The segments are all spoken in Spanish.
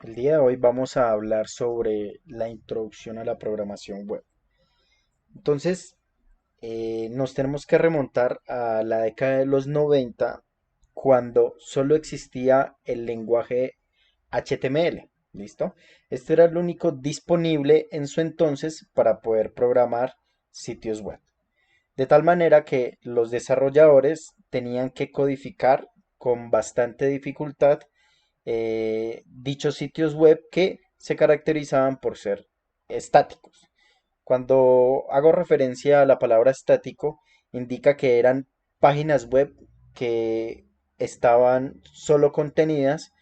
El día de hoy vamos a hablar sobre la introducción a la programación web. Entonces, nos tenemos que remontar a la década de los 90, cuando solo existía el lenguaje HTML. ¿Listo? Este era el único disponible en su entonces para poder programar sitios web. De tal manera que los desarrolladores tenían que codificar con bastante dificultad dichos sitios web que se caracterizaban por ser estáticos. Cuando hago referencia a la palabra estático, indica que eran páginas web que estaban solo contenidas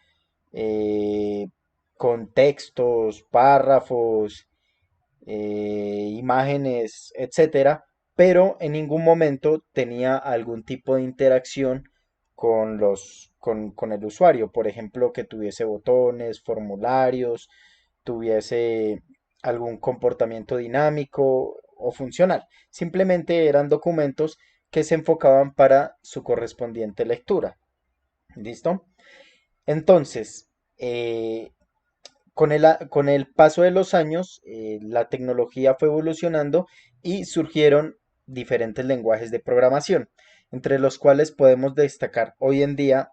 eh, con textos, párrafos, imágenes, etcétera, pero en ningún momento tenía algún tipo de interacción con el usuario. Por ejemplo, que tuviese botones, formularios, tuviese algún comportamiento dinámico o funcional. Simplemente eran documentos que se enfocaban para su correspondiente lectura. ¿Listo? Entonces, con el paso de los años, la tecnología fue evolucionando y surgieron diferentes lenguajes de programación, entre los cuales podemos destacar hoy en día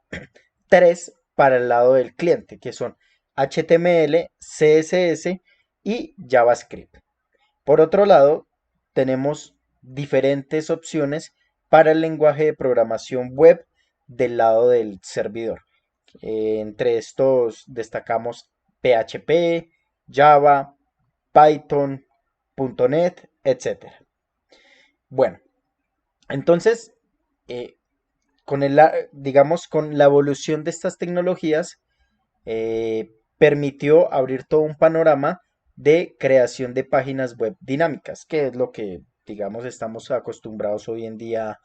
tres para el lado del cliente, que son HTML, CSS y JavaScript. Por otro lado, tenemos diferentes opciones para el lenguaje de programación web del lado del servidor. Entre estos destacamos PHP, Java, Python, .NET, etcétera. Bueno, entonces, eh, digamos, con la evolución de estas tecnologías, permitió abrir todo un panorama de creación de páginas web dinámicas, que es lo que, digamos, estamos acostumbrados hoy en día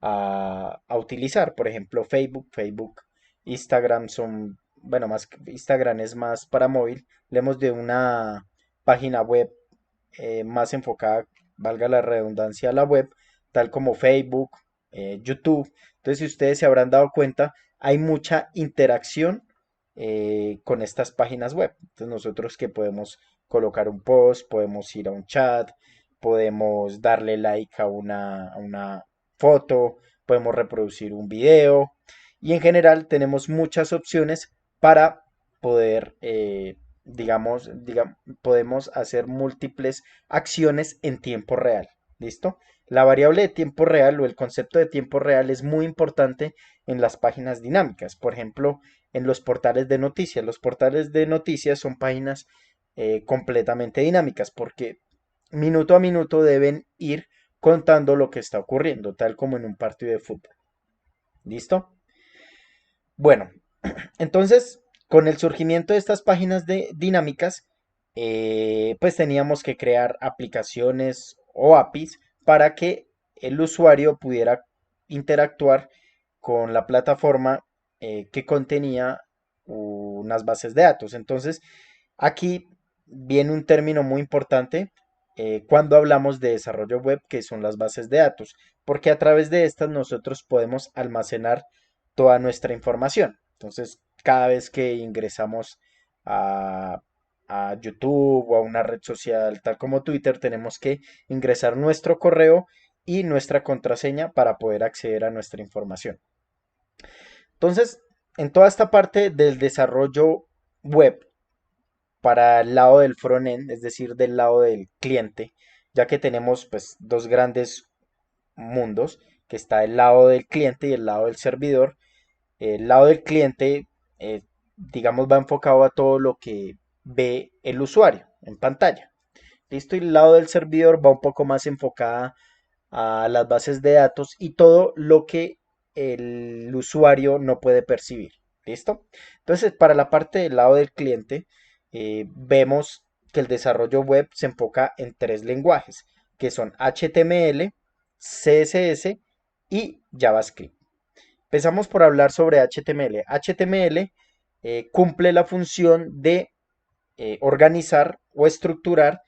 a utilizar. Por ejemplo, Facebook, Instagram son, bueno, más que Instagram es más para móvil. Hablemos de una página web más enfocada, valga la redundancia, a la web, tal como Facebook, YouTube. Entonces, si ustedes se habrán dado cuenta, hay mucha interacción con estas páginas web. Entonces, nosotros que podemos colocar un post, podemos ir a un chat, podemos darle like a una foto, podemos reproducir un video y en general tenemos muchas opciones para poder, podemos hacer múltiples acciones en tiempo real. ¿Listo? La variable de tiempo real o el concepto de tiempo real es muy importante en las páginas dinámicas. Por ejemplo, en los portales de noticias. Los portales de noticias son páginas completamente dinámicas porque minuto a minuto deben ir contando lo que está ocurriendo, tal como en un partido de fútbol. ¿Listo? Bueno, entonces, con el surgimiento de estas páginas dinámicas, pues teníamos que crear aplicaciones o APIs para que el usuario pudiera interactuar con la plataforma que contenía unas bases de datos. Entonces, aquí viene un término muy importante cuando hablamos de desarrollo web, que son las bases de datos, porque a través de estas nosotros podemos almacenar toda nuestra información. Entonces, cada vez que ingresamos a, a YouTube o a una red social tal como Twitter, tenemos que ingresar nuestro correo y nuestra contraseña para poder acceder a nuestra información. Entonces, en toda esta parte del desarrollo web, para el lado del frontend, es decir, del lado del cliente, ya que tenemos pues dos grandes mundos, que está el lado del cliente y el lado del servidor. El lado del cliente, digamos, va enfocado a todo lo que ve el usuario en pantalla. Listo, y el lado del servidor va un poco más enfocada a las bases de datos y todo lo que el usuario no puede percibir. ¿Listo? Entonces, para la parte del lado del cliente, vemos que el desarrollo web se enfoca en tres lenguajes, que son HTML, CSS y JavaScript. Empezamos por hablar sobre HTML. HTML cumple la función de organizar o estructurar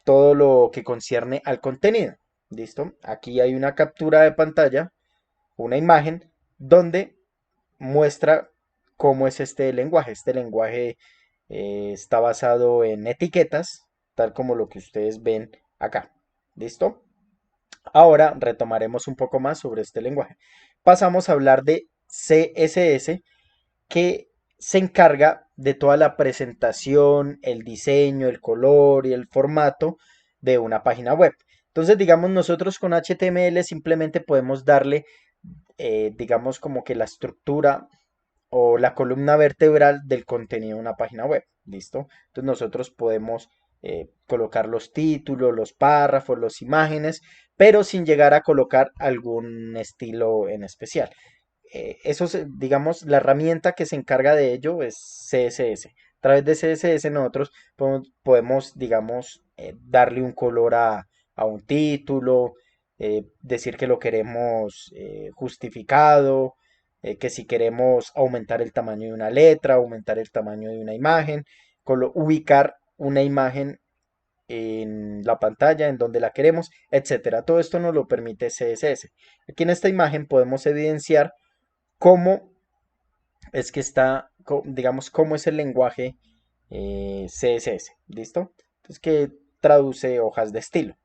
todo lo que concierne al contenido. ¿Listo? Aquí hay una captura de pantalla, una imagen, donde muestra cómo es este lenguaje. Este lenguaje está basado en etiquetas, tal como lo que ustedes ven acá. ¿Listo? Ahora retomaremos un poco más sobre este lenguaje. Pasamos a hablar de CSS, que se encarga de toda la presentación, el diseño, el color y el formato de una página web. Entonces, digamos, nosotros con HTML simplemente podemos darle, digamos, como que la estructura o la columna vertebral del contenido de una página web. ¿Listo? Entonces nosotros podemos colocar los títulos, los párrafos, las imágenes, pero sin llegar a colocar algún estilo en especial. Digamos, la herramienta que se encarga de ello es CSS. A través de CSS nosotros podemos, digamos, darle un color a un título, decir que lo queremos justificado, que si queremos aumentar el tamaño de una letra, aumentar el tamaño de una imagen, ubicar una imagen en la pantalla, en donde la queremos, etcétera. Todo esto nos lo permite CSS. Aquí en esta imagen podemos evidenciar cómo es que está, digamos, cómo es el lenguaje CSS. ¿Listo? Entonces, que traduce hojas de estilo.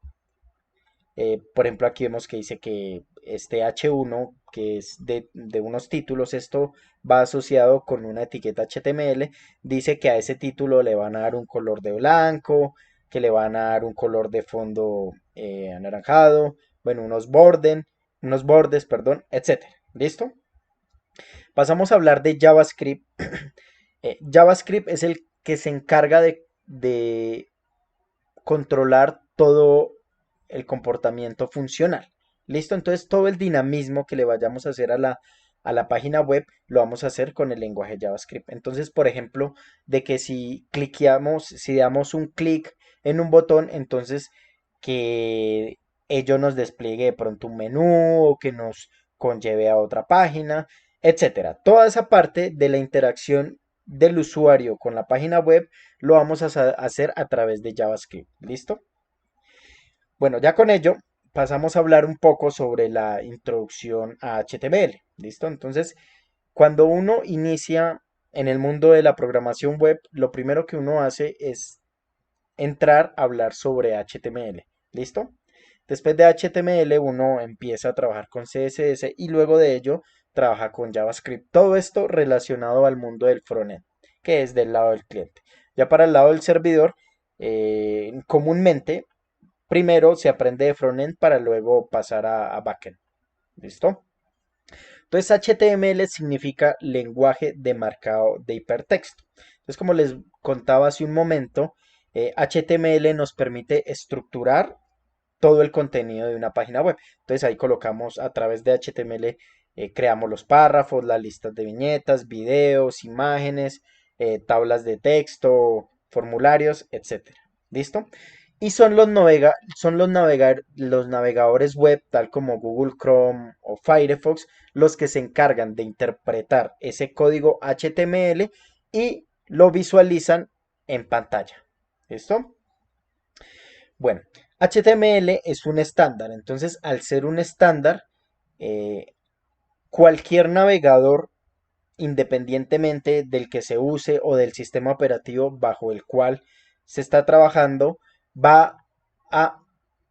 Por ejemplo, aquí vemos que dice que este H1, que es de unos títulos, esto va asociado con una etiqueta HTML, dice que a ese título le van a dar un color de blanco, que le van a dar un color de fondo anaranjado, bueno, unos bordes, perdón, etcétera. ¿Listo? Pasamos a hablar de JavaScript. JavaScript es el que se encarga de controlar todo el comportamiento funcional. ¿Listo? Entonces todo el dinamismo que le vayamos a hacer a la página web lo vamos a hacer con el lenguaje JavaScript. Entonces, por ejemplo, de que si cliqueamos, si damos un clic en un botón, entonces que ello nos despliegue de pronto un menú o que nos conlleve a otra página, etcétera. Toda esa parte de la interacción del usuario con la página web lo vamos a hacer a través de JavaScript. ¿Listo? Bueno, ya con ello pasamos a hablar un poco sobre la introducción a HTML. ¿Listo? Entonces, cuando uno inicia en el mundo de la programación web, lo primero que uno hace es entrar a hablar sobre HTML. ¿Listo? Después de HTML uno empieza a trabajar con CSS y luego de ello trabaja con JavaScript. Todo esto relacionado al mundo del frontend, que es del lado del cliente. Ya para el lado del servidor, comúnmente primero se aprende de frontend para luego pasar a backend. ¿Listo? Entonces HTML significa lenguaje de marcado de hipertexto. Entonces, como les contaba hace un momento, HTML nos permite estructurar todo el contenido de una página web. Entonces ahí colocamos a través de HTML, creamos los párrafos, las listas de viñetas, videos, imágenes, tablas de texto, formularios, etcétera. ¿Listo? Y son los navegadores web, tal como Google Chrome o Firefox, los que se encargan de interpretar ese código HTML y lo visualizan en pantalla. ¿Listo? Bueno, HTML es un estándar, entonces al ser un estándar, eh, cualquier navegador, independientemente del que se use o del sistema operativo bajo el cual se está trabajando, va a,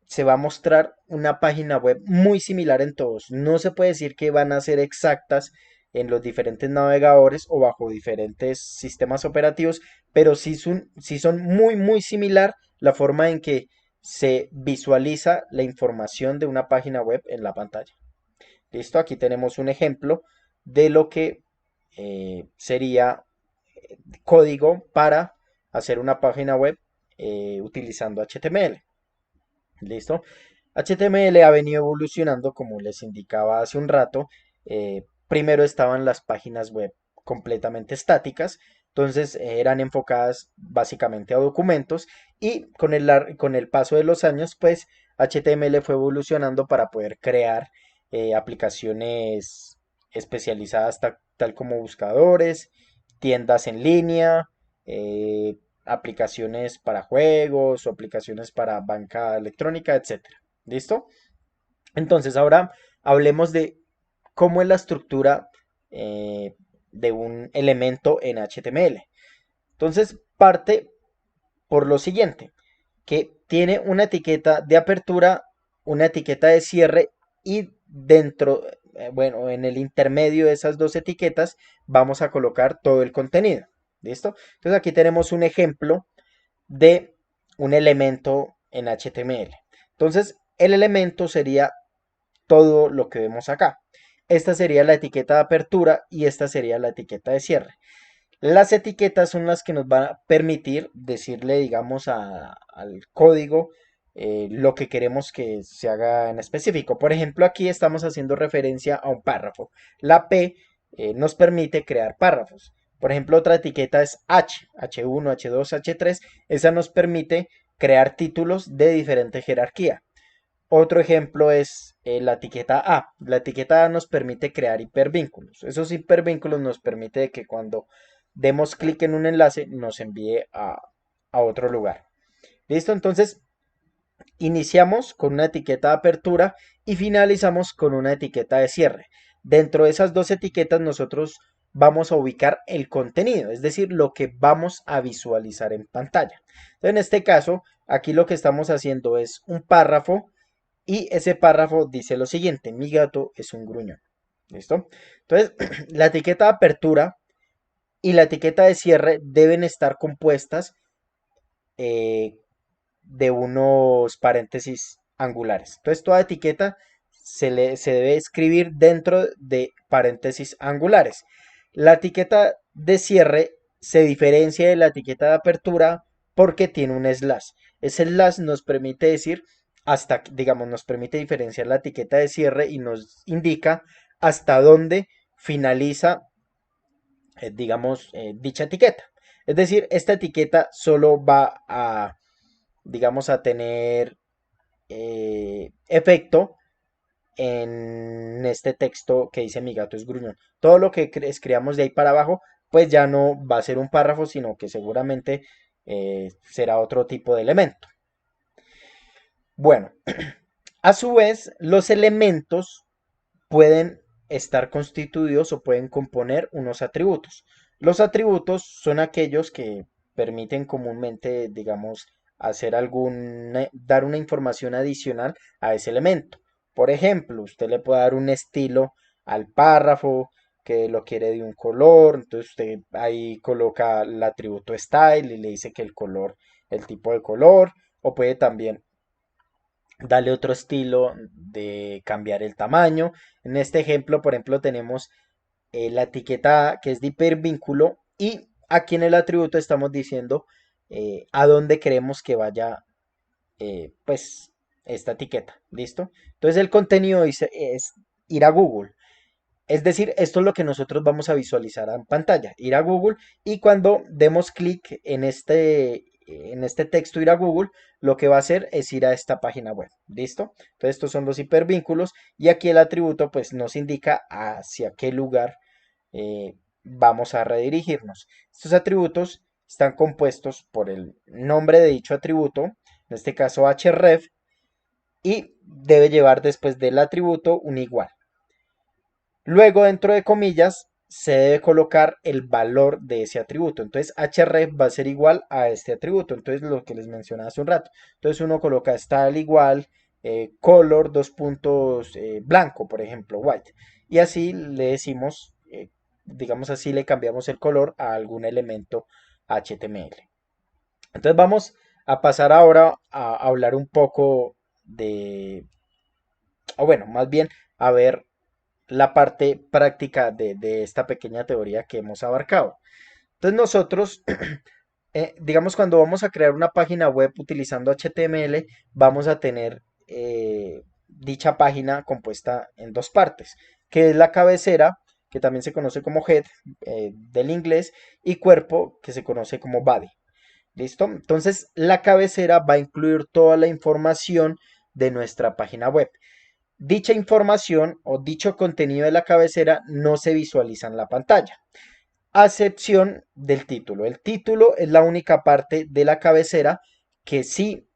se va a mostrar una página web muy similar en todos. No se puede decir que van a ser exactas en los diferentes navegadores o bajo diferentes sistemas operativos, pero sí son muy, muy similar la forma en que se visualiza la información de una página web en la pantalla. Listo, aquí tenemos un ejemplo de lo que sería código para hacer una página web utilizando HTML. Listo. HTML ha venido evolucionando, como les indicaba hace un rato. Primero estaban las páginas web completamente estáticas, entonces eran enfocadas básicamente a documentos y con el paso de los años, pues HTML fue evolucionando para poder crear aplicaciones especializadas tal como buscadores, tiendas en línea, aplicaciones para juegos o aplicaciones para banca electrónica, etcétera. ¿Listo? Entonces ahora hablemos de cómo es la estructura de un elemento en HTML. Entonces parte por lo siguiente, que tiene una etiqueta de apertura, una etiqueta de cierre y dentro, bueno, en el intermedio de esas dos etiquetas vamos a colocar todo el contenido. ¿Listo? Entonces aquí tenemos un ejemplo de un elemento en HTML. Entonces el elemento sería todo lo que vemos acá. Esta sería la etiqueta de apertura y esta sería la etiqueta de cierre. Las etiquetas son las que nos van a permitir decirle, digamos, al código lo que queremos que se haga en específico. Por ejemplo, aquí estamos haciendo referencia a un párrafo. La P nos permite crear párrafos. Por ejemplo, otra etiqueta es H, H1, H2, H3. Esa nos permite crear títulos de diferente jerarquía. Otro ejemplo es la etiqueta A. La etiqueta A nos permite crear hipervínculos. Esos hipervínculos nos permite que cuando demos clic en un enlace nos envíe a otro lugar. ¿Listo? Entonces, iniciamos con una etiqueta de apertura y finalizamos con una etiqueta de cierre. Dentro de esas dos etiquetas nosotros vamos a ubicar el contenido, es decir, lo que vamos a visualizar en pantalla. Entonces, en este caso, aquí lo que estamos haciendo es un párrafo y ese párrafo dice lo siguiente: mi gato es un gruñón. ¿Listo? Entonces, la etiqueta de apertura y la etiqueta de cierre deben estar compuestas eh, de unos paréntesis angulares. Entonces, toda etiqueta se debe escribir dentro de paréntesis angulares. La etiqueta de cierre se diferencia de la etiqueta de apertura porque tiene un slash. Ese slash nos permite decir hasta, digamos, nos permite diferenciar la etiqueta de cierre y nos indica hasta dónde finaliza, digamos, dicha etiqueta. Es decir, esta etiqueta solo va a, digamos, a tener efecto en este texto que dice mi gato es gruñón. Todo lo que escribamos de ahí para abajo, pues ya no va a ser un párrafo, sino que seguramente será otro tipo de elemento. Bueno, a su vez, los elementos pueden estar constituidos o pueden componer unos atributos. Los atributos son aquellos que permiten comúnmente, digamos, hacer dar una información adicional a ese elemento. Por ejemplo, usted le puede dar un estilo al párrafo que lo quiere de un color, entonces usted ahí coloca el atributo style y le dice que el color, el tipo de color, o puede también darle otro estilo de cambiar el tamaño. En este ejemplo, por ejemplo, tenemos la etiqueta que es de hipervínculo y aquí en el atributo estamos diciendo a dónde queremos que vaya pues esta etiqueta. ¿Listo? Entonces el contenido es ir a Google. Es decir, esto es lo que nosotros vamos a visualizar en pantalla. Ir a Google y cuando demos clic en este texto ir a Google, lo que va a hacer es ir a esta página web. ¿Listo? Entonces estos son los hipervínculos y aquí el atributo pues nos indica hacia qué lugar vamos a redirigirnos. Estos atributos están compuestos por el nombre de dicho atributo, en este caso href, y debe llevar después del atributo un igual. Luego, dentro de comillas, se debe colocar el valor de ese atributo. Entonces, href va a ser igual a este atributo. Entonces, lo que les mencionaba hace un rato. Entonces, uno coloca style igual, color, dos puntos, blanco, por ejemplo, white. Y así le decimos, digamos así, le cambiamos el color a algún elemento HTML. Entonces, vamos a pasar ahora a hablar un poco de, o bueno, más bien a ver la parte práctica de esta pequeña teoría que hemos abarcado. Entonces nosotros, digamos, cuando vamos a crear una página web utilizando HTML, vamos a tener dicha página compuesta en dos partes, que es la cabecera, que también se conoce como head del inglés, y cuerpo, que se conoce como body. ¿Listo? Entonces la cabecera va a incluir toda la información de nuestra página web. Dicha información o dicho contenido de la cabecera no se visualiza en la pantalla, a excepción del título. El título es la única parte de la cabecera que sí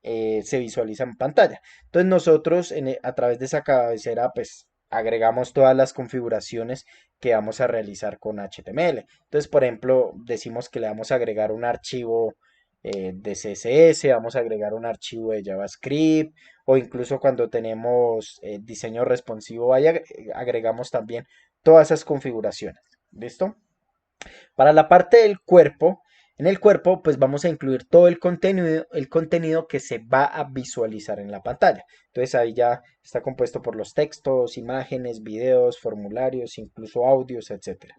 se visualiza en pantalla. Entonces nosotros a través de esa cabecera pues agregamos todas las configuraciones que vamos a realizar con HTML. Entonces, por ejemplo, decimos que le vamos a agregar un archivo de CSS, vamos a agregar un archivo de JavaScript, o incluso cuando tenemos diseño responsivo, ahí agregamos también todas esas configuraciones. ¿Listo? Para la parte del cuerpo, en el cuerpo pues vamos a incluir todo el contenido que se va a visualizar en la pantalla. Entonces ahí ya está compuesto por los textos, imágenes, videos, formularios, incluso audios, etcétera.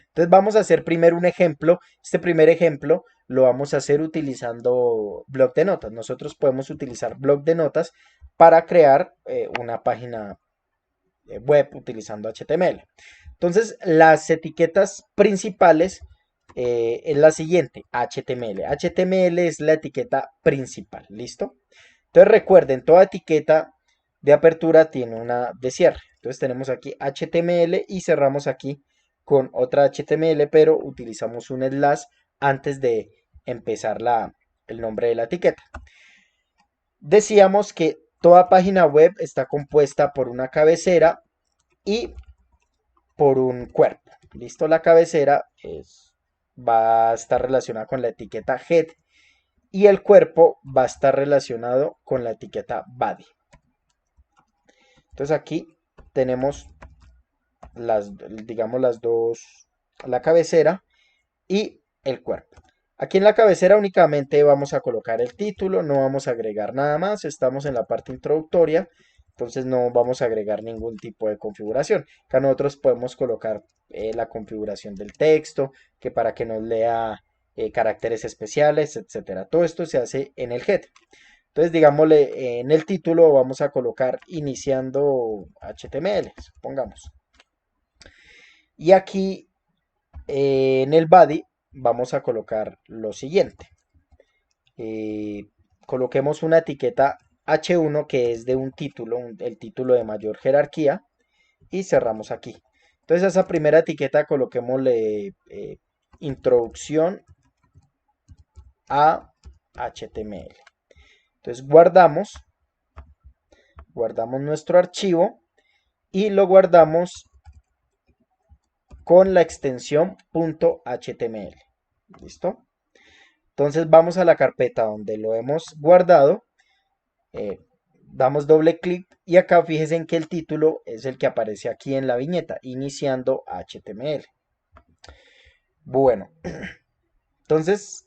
Entonces vamos a hacer primero un ejemplo. Este primer ejemplo lo vamos a hacer utilizando bloc de notas. Nosotros podemos utilizar bloc de notas para crear una página web utilizando HTML. Entonces, las etiquetas principales es la siguiente, HTML. HTML es la etiqueta principal, ¿listo? Entonces recuerden, toda etiqueta de apertura tiene una de cierre. Entonces tenemos aquí HTML y cerramos aquí con otra HTML, pero utilizamos un slash antes de empezar el nombre de la etiqueta. Decíamos que toda página web está compuesta por una cabecera y por un cuerpo. ¿Listo? La cabecera va a estar relacionada con la etiqueta head y el cuerpo va a estar relacionado con la etiqueta body. Entonces aquí tenemos digamos las dos, la cabecera y el cuerpo. Aquí en la cabecera únicamente vamos a colocar el título, no vamos a agregar nada más, estamos en la parte introductoria, entonces no vamos a agregar ningún tipo de configuración. Acá nosotros podemos colocar la configuración del texto, que para que nos lea caracteres especiales, etcétera. Todo esto se hace en el head. Entonces, digámosle, en el título vamos a colocar iniciando HTML, supongamos. Y aquí en el body vamos a colocar lo siguiente. Coloquemos una etiqueta H1 que es de un título, el título de mayor jerarquía, y cerramos aquí. Entonces a esa primera etiqueta coloquémosle introducción a HTML. Entonces guardamos nuestro archivo y lo guardamos con la extensión .html. ¿Listo? Entonces vamos a la carpeta donde lo hemos guardado, damos doble clic y acá fíjense en que el título es el que aparece aquí en la viñeta, iniciando HTML. Bueno, entonces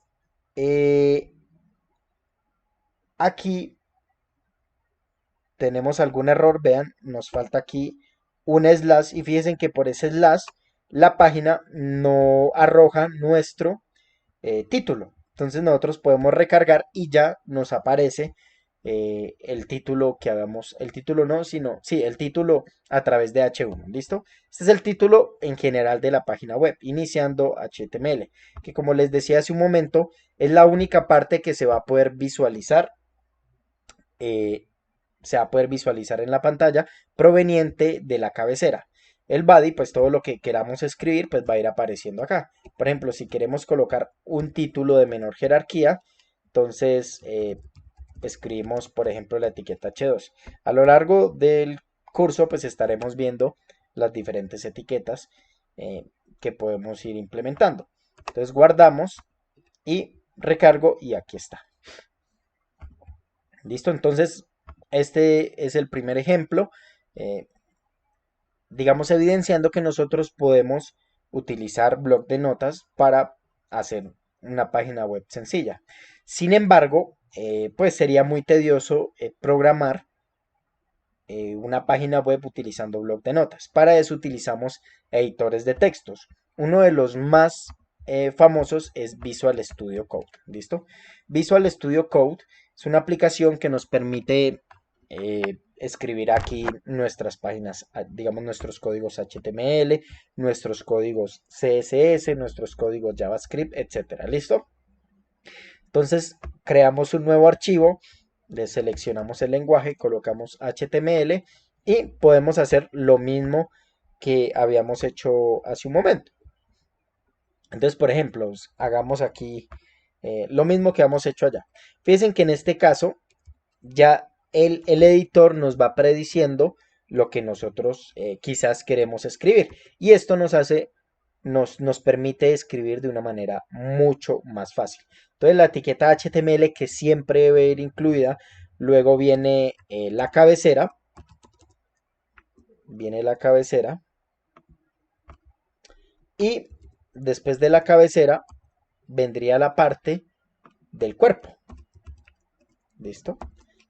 aquí tenemos algún error, vean, nos falta aquí un slash y fíjense que por ese slash la página no arroja nuestro título. Entonces nosotros podemos recargar y ya nos aparece el título que hagamos, el título no, sino, sí, el título a través de H1, ¿listo? Este es el título en general de la página web, iniciando HTML, que como les decía hace un momento, es la única parte que se va a poder visualizar, en la pantalla proveniente de la cabecera. El body, pues todo lo que queramos escribir, pues va a ir apareciendo acá. Por ejemplo, si queremos colocar un título de menor jerarquía, entonces escribimos, por ejemplo, la etiqueta H2. A lo largo del curso, pues estaremos viendo las diferentes etiquetas que podemos ir implementando. Entonces guardamos y recargo y aquí está. Listo, entonces este es el primer ejemplo. Digamos, evidenciando que nosotros podemos utilizar bloc de notas para hacer una página web sencilla. Sin embargo, pues sería muy tedioso programar una página web utilizando bloc de notas. Para eso utilizamos editores de textos. Uno de los más famosos es Visual Studio Code. ¿Listo? Visual Studio Code es una aplicación que nos permite escribir aquí nuestras páginas, digamos nuestros códigos HTML, nuestros códigos CSS, nuestros códigos JavaScript, etcétera. ¿Listo? Entonces creamos un nuevo archivo, le seleccionamos el lenguaje, colocamos HTML y podemos hacer lo mismo que habíamos hecho hace un momento. Entonces, por ejemplo, hagamos aquí lo mismo que hemos hecho allá. Fíjense que en este caso ya el editor nos va prediciendo lo que nosotros quizás queremos escribir. Y esto nos permite escribir de una manera mucho más fácil. Entonces la etiqueta HTML que siempre debe ir incluida, luego viene la cabecera y después de la cabecera vendría la parte del cuerpo. ¿Listo?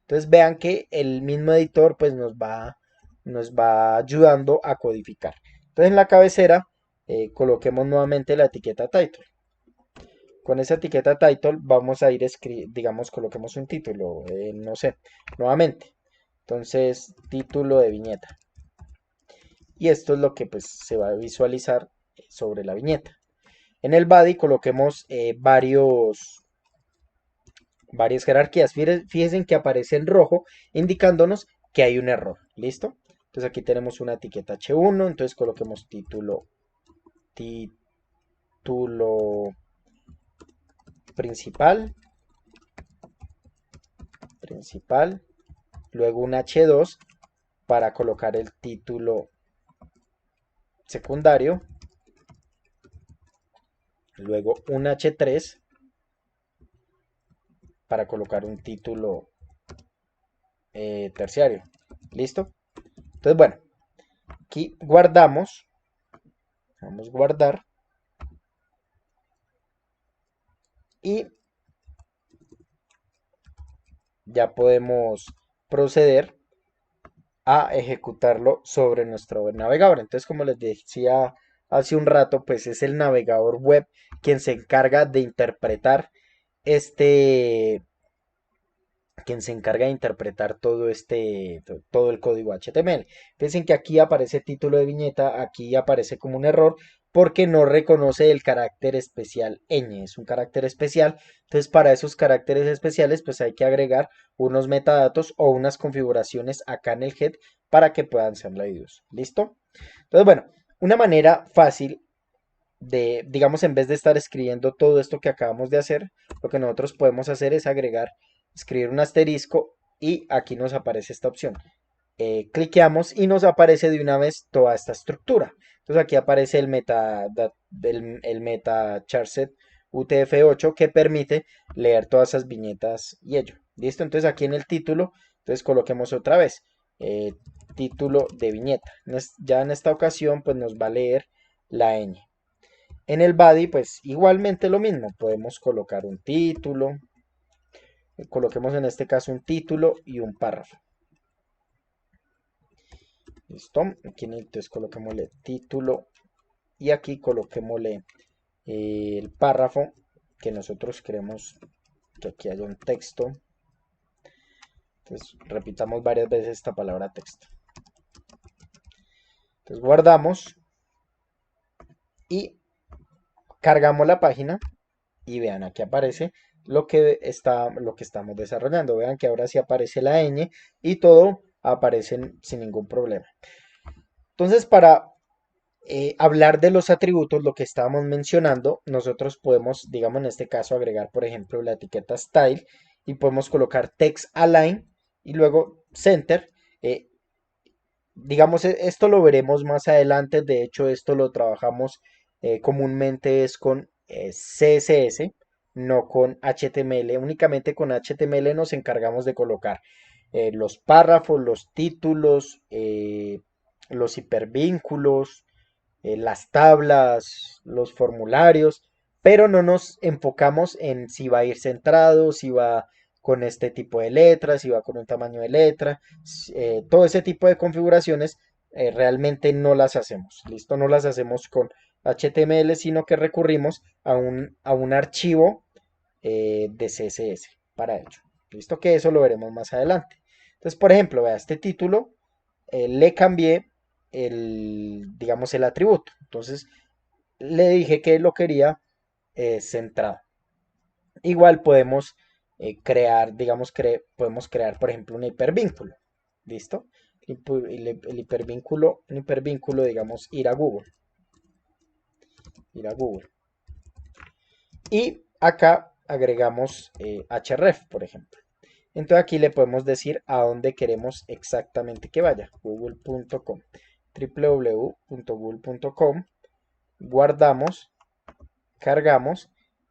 Entonces vean que el mismo editor pues nos va ayudando a codificar. Entonces en la cabecera coloquemos nuevamente la etiqueta title. Con esa etiqueta title vamos a ir digamos, coloquemos un título, no sé, nuevamente. Entonces, título de viñeta. Y esto es lo que pues se va a visualizar sobre la viñeta. En el body coloquemos varias jerarquías. Fíjense que aparece en rojo indicándonos que hay un error. ¿Listo? Entonces aquí tenemos una etiqueta H1, entonces coloquemos título principal, luego un H2 para colocar el título secundario, luego un H3 para colocar un título terciario. ¿Listo? Entonces, bueno, aquí guardamos, vamos a guardar y ya podemos proceder a ejecutarlo sobre nuestro navegador. Entonces, como les decía hace un rato, pues es el navegador web quien se encarga de interpretar este, quien se encarga de interpretar todo el código HTML. Fíjense que aquí aparece título de viñeta, aquí aparece como un error porque no reconoce el carácter especial ñ, es un carácter especial. Entonces, para esos caracteres especiales, pues hay que agregar unos metadatos o unas configuraciones acá en el head para que puedan ser leídos. ¿Listo? Entonces, bueno, una manera fácil de, digamos, en vez de estar escribiendo todo esto que acabamos de hacer, lo que nosotros podemos hacer es escribir un asterisco y aquí nos aparece esta opción. Cliqueamos y nos aparece de una vez toda esta estructura. Entonces aquí aparece el meta charset UTF-8 que permite leer todas esas viñetas y ello. ¿Listo? Entonces aquí en el título, entonces coloquemos otra vez eh, título de viñeta. Ya en esta ocasión pues nos va a leer la ñ. En el body, pues igualmente lo mismo, podemos colocar un título, coloquemos en este caso un título y un párrafo. Listo, aquí entonces coloquémosle título y aquí coloquémosle el párrafo que nosotros queremos que aquí haya un texto. Entonces repitamos varias veces esta palabra texto. Entonces guardamos y cargamos la página y vean aquí aparece lo que estamos desarrollando. Vean que ahora sí aparece la ñ y todo aparece sin ningún problema. Entonces, para hablar de los atributos, lo que estábamos mencionando, nosotros podemos, digamos en este caso, agregar, por ejemplo, la etiqueta style y podemos colocar text align y luego center. Eh, digamos, esto lo veremos más adelante. De hecho, esto lo trabajamos comúnmente es con CSS, no con HTML. Únicamente con HTML nos encargamos de colocar los párrafos, los títulos, los hipervínculos, las tablas, los formularios, pero no nos enfocamos en si va a ir centrado, si va con este tipo de letras, si va con un tamaño de letra, todo ese tipo de configuraciones realmente no las hacemos, ¿listo? No las hacemos con HTML, sino que recurrimos a un archivo de CSS para ello, ¿listo? Que eso lo veremos más adelante. Entonces, por ejemplo, vea este título, le cambié digamos, el atributo. Entonces, le dije que lo quería centrado. Igual podemos crear, digamos, podemos crear, por ejemplo, un hipervínculo. ¿Listo? Un hipervínculo, digamos, ir a Google. Ir a Google. Y acá agregamos href, por ejemplo. Entonces aquí le podemos decir a dónde queremos exactamente que vaya, google.com, www.google.com, guardamos, cargamos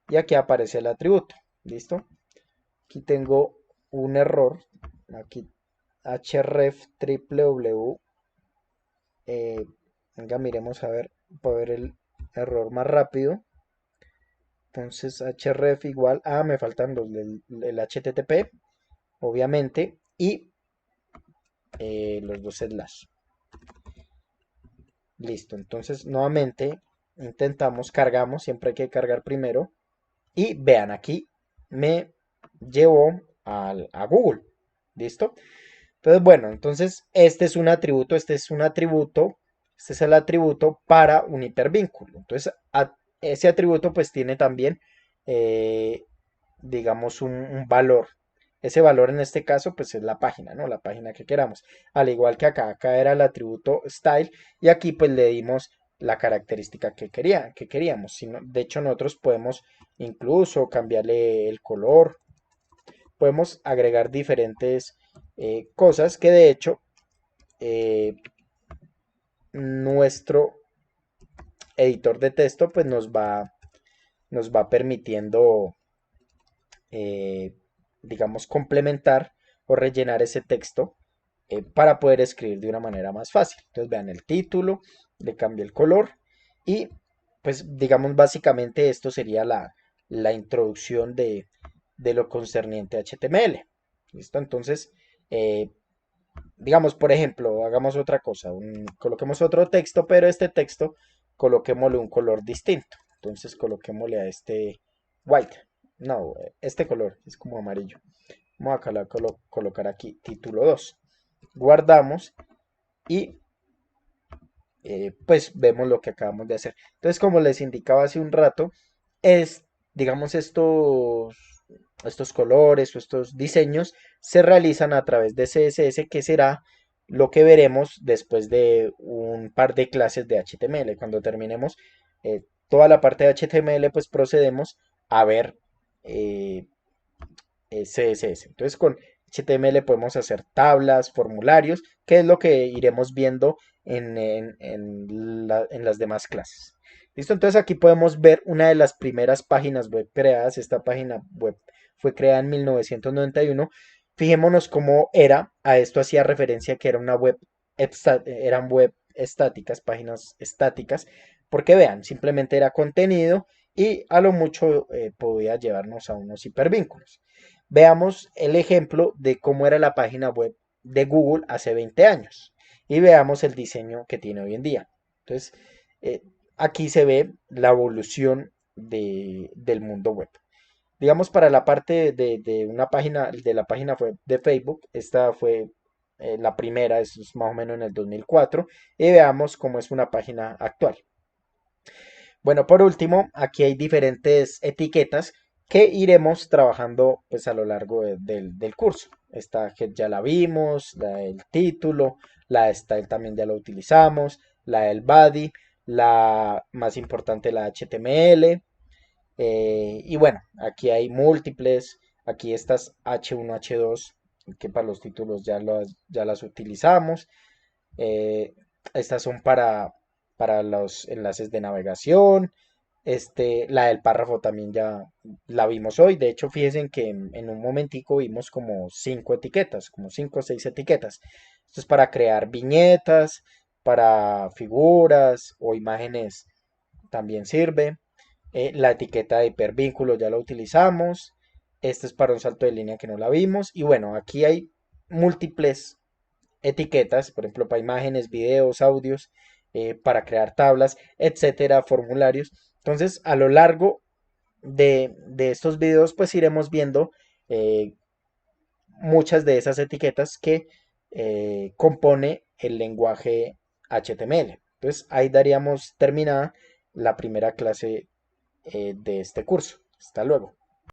y aquí aparece el atributo. ¿Listo? Aquí tengo un error. Aquí href www. Venga, miremos a ver, para ver el error más rápido. Entonces href igual a, me faltan los del el http, obviamente, y los dos slash. Listo, entonces nuevamente intentamos, cargamos, siempre hay que cargar primero. Y vean, aquí me llevó a Google. ¿Listo? Entonces, bueno, entonces este es un atributo, este es el atributo para un hipervínculo. Entonces, ese atributo pues tiene también, eh, digamos, un valor. Ese valor en este caso pues es la página, ¿no? La página que queramos. Al igual que acá era el atributo style y aquí pues le dimos la característica que queríamos. De hecho, nosotros podemos incluso cambiarle el color, podemos agregar diferentes cosas que de hecho eh, nuestro editor de texto pues nos va permitiendo eh, digamos complementar o rellenar ese texto para poder escribir de una manera más fácil. Entonces vean el título, le cambié el color y pues digamos básicamente esto sería la introducción de lo concerniente a HTML. ¿Listo? Entonces, eh, digamos, por ejemplo, hagamos otra cosa, coloquemos otro texto, pero este texto coloquémosle un color distinto. Entonces coloquémosle a este white. No, este color es como amarillo. Vamos a colocar aquí título 2. Guardamos y pues vemos lo que acabamos de hacer. Entonces, como les indicaba hace un rato, es, digamos, estos colores o estos diseños se realizan a través de CSS, que será lo que veremos después de un par de clases de HTML. Cuando terminemos toda la parte de HTML, pues procedemos a ver eh, CSS. Entonces con HTML podemos hacer tablas, formularios, que es lo que iremos viendo en las demás clases. ¿Listo? Entonces aquí podemos ver una de las primeras páginas web creadas. Esta página web fue creada en 1991. Fijémonos cómo era. A esto hacía referencia que era una eran web estáticas, páginas estáticas, porque vean, simplemente era contenido y a lo mucho podía llevarnos a unos hipervínculos. Veamos el ejemplo de cómo era la página web de Google hace 20 años y veamos el diseño que tiene hoy en día. Entonces, eh, aquí se ve la evolución del mundo web. Digamos, para la parte de una página, de la página web de Facebook, esta fue la primera, eso es más o menos en el 2004, y veamos cómo es una página actual. Bueno, por último, aquí hay diferentes etiquetas que iremos trabajando pues a lo largo del curso. Esta que ya la vimos, la del título, la de style también ya la utilizamos, la del body, la más importante la HTML. Y bueno, aquí hay múltiples, aquí estas H1, H2, que para los títulos ya las utilizamos. Eh, Estas son para los enlaces de navegación. La del párrafo también ya la vimos hoy. De hecho, fíjense que en un momentico vimos como 5 etiquetas, como 5 o 6 etiquetas. Esto es para crear viñetas, para figuras o imágenes también sirve. La etiqueta de hipervínculo ya la utilizamos. Este es para un salto de línea que no la vimos. Y bueno, aquí hay múltiples etiquetas, por ejemplo, para imágenes, videos, audios, para crear tablas, etcétera, formularios. Entonces, a lo largo de estos videos, pues iremos viendo eh, muchas de esas etiquetas que compone el lenguaje HTML. Entonces, ahí daríamos terminada la primera clase de este curso. Hasta luego.